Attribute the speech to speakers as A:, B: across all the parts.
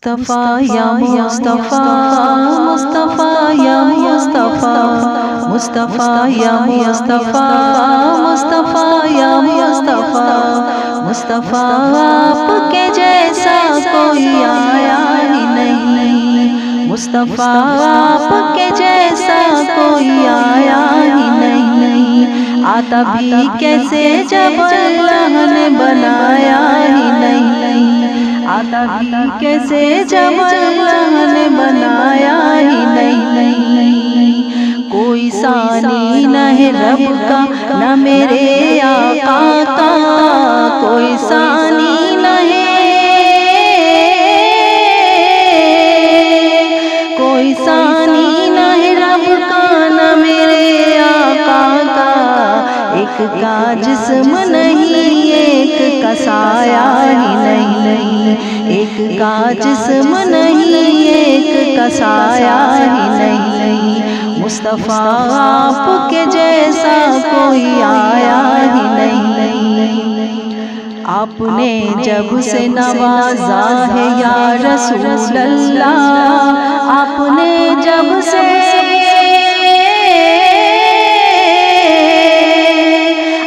A: مصطفیٰ یا مصطفیٰ، مصطفیٰ یا مصطفیٰ، مصطفیٰ یا مصطفیٰ، مصطفیٰ یا مصطفیٰ، مصطفیٰ آپ کے جیسا کوئی آیا ہی نہیں، مصطفیٰ آپ کے جیسا کوئی آیا ہی نہیں، آتا بھی کیسے جب اللہ نے بنایا ہی نہیں، آتا بھی کیسے جب اللہ نے بنایا ہی نہیں، کوئی ثانی نہ ہے رب کا نہ میرے آقا کا، کوئی ثانی نہ ہے، کوئی ثانی نہ ہے رب کا نہ میرے آقا کا، ایک کا جسم نہیں ایک کا سایہ ہی نہیں، ایک کا جسم نہیں ایک کا سایہ ہی نہیں، مصطفیٰ آپ کے جیسا کوئی آیا ہی نہیں، آپ نے جب سے نوازا ہے یا رسول اللہ، آپ نے جب سے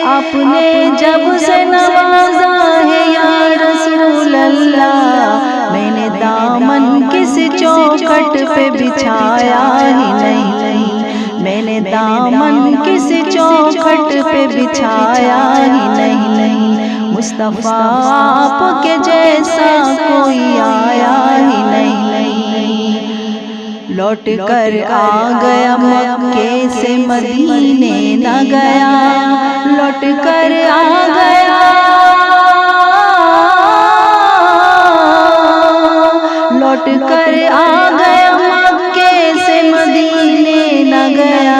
A: آپ نے جب سے نوازا ہے یا رسول اللہ، میں نے دامن کس چوکھٹ پہ بچھایا ہی نہیں، میں نے دامن کس چوکھٹ پہ بچھایا ہی نہیں، مصطفیٰ آپ کے جیسا کوئی آیا ہی نہیں، لوٹ کر آ گیا مکے سے مدینے نہ گیا، لوٹ کر آ گیا، لوٹ کر آ گیا مکے سے مدینے نہ گیا،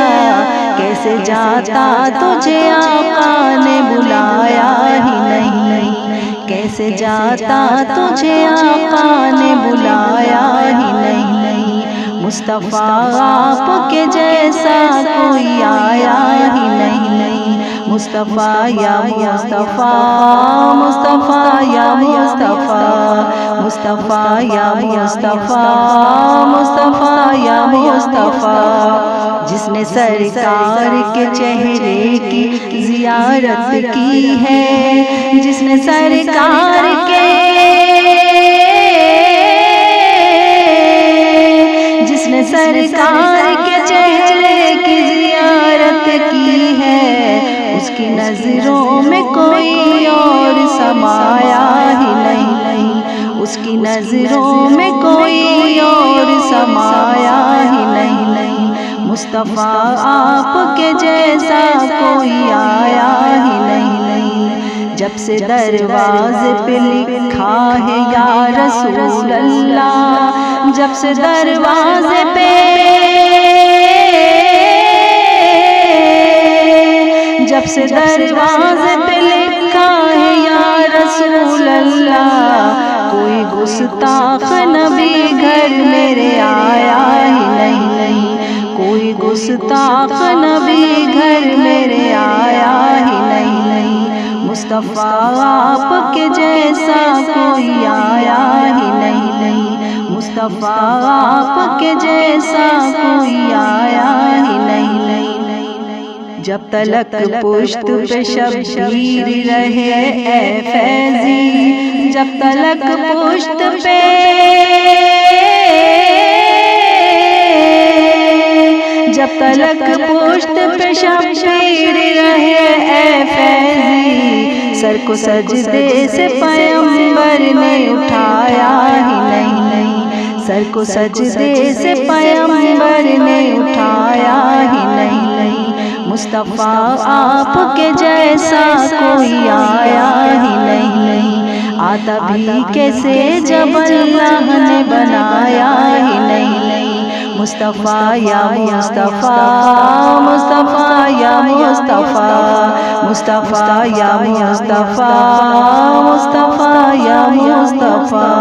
A: کیسے جاتا تجھے آقا نے بلایا ہی نہیں، کیسے جاتا تجھے آقا نے بلایا ہی نہیں، مصطفیٰ آپ کے جیسا کوئی آیا ہی نہیں، مصطفیٰ یا مصطفیٰ، مصطفیٰ یا مصطفیٰ، مصطفیٰ یا مصطفیٰ، مصطفیٰ یا مصطفیٰ، جس نے سرکار کے چہرے کی زیارت کی ہے، جس نے سرکار کے، جس نے سرکار کے چہرے کی زیارت کی ہے، اس کی نظروں میں کوئی اور سمایا ہی نہیں، اس کی نظروں میں کوئی اور سمایا ہی نہیں، مصطفیٰ آپ کے جیسا کوئی آیا ہی نہیں، جب سے دروازے پہ لکھا ہے یا رسول اللہ، جب سے دروازے پہ، جب سے دروازے پہ لکھا ہے یا رسول اللہ، کوئی گستاخ نبی گھر میرے آیا ہی نہیں، کوئی گستاخ نبی گھر میرے آیا ہی نہیں، مصطفیٰ آپ کے جیسا کوئی آیا ہی نہیں، مصطفیٰ آپ کے جیسا کوئی آیا ہی نہیں، جب تلک پشت پہ شبیر رہے اے فیضی، جب تلک پشت پہ، جب تلک پشت پہ شبیر رہے اے فیضی، سر کو سجدے سے پیغمبر نے اٹھایا ہی نہیں، سر کو سجدے سے پیغمبر نے اٹھایا ہی نہیں، مصطفیٰ آپ کے جیسا کوئی آیا ہی نہیں، آتا بھی کیسے جب اللہ نے بنایا ہی نہیں، مصطفیٰ یا مصطفیٰ، مصطفیٰ یا مصطفیٰ، مصطفیٰ یا مصطفیٰ، مصطفیٰ یا مصطفیٰ۔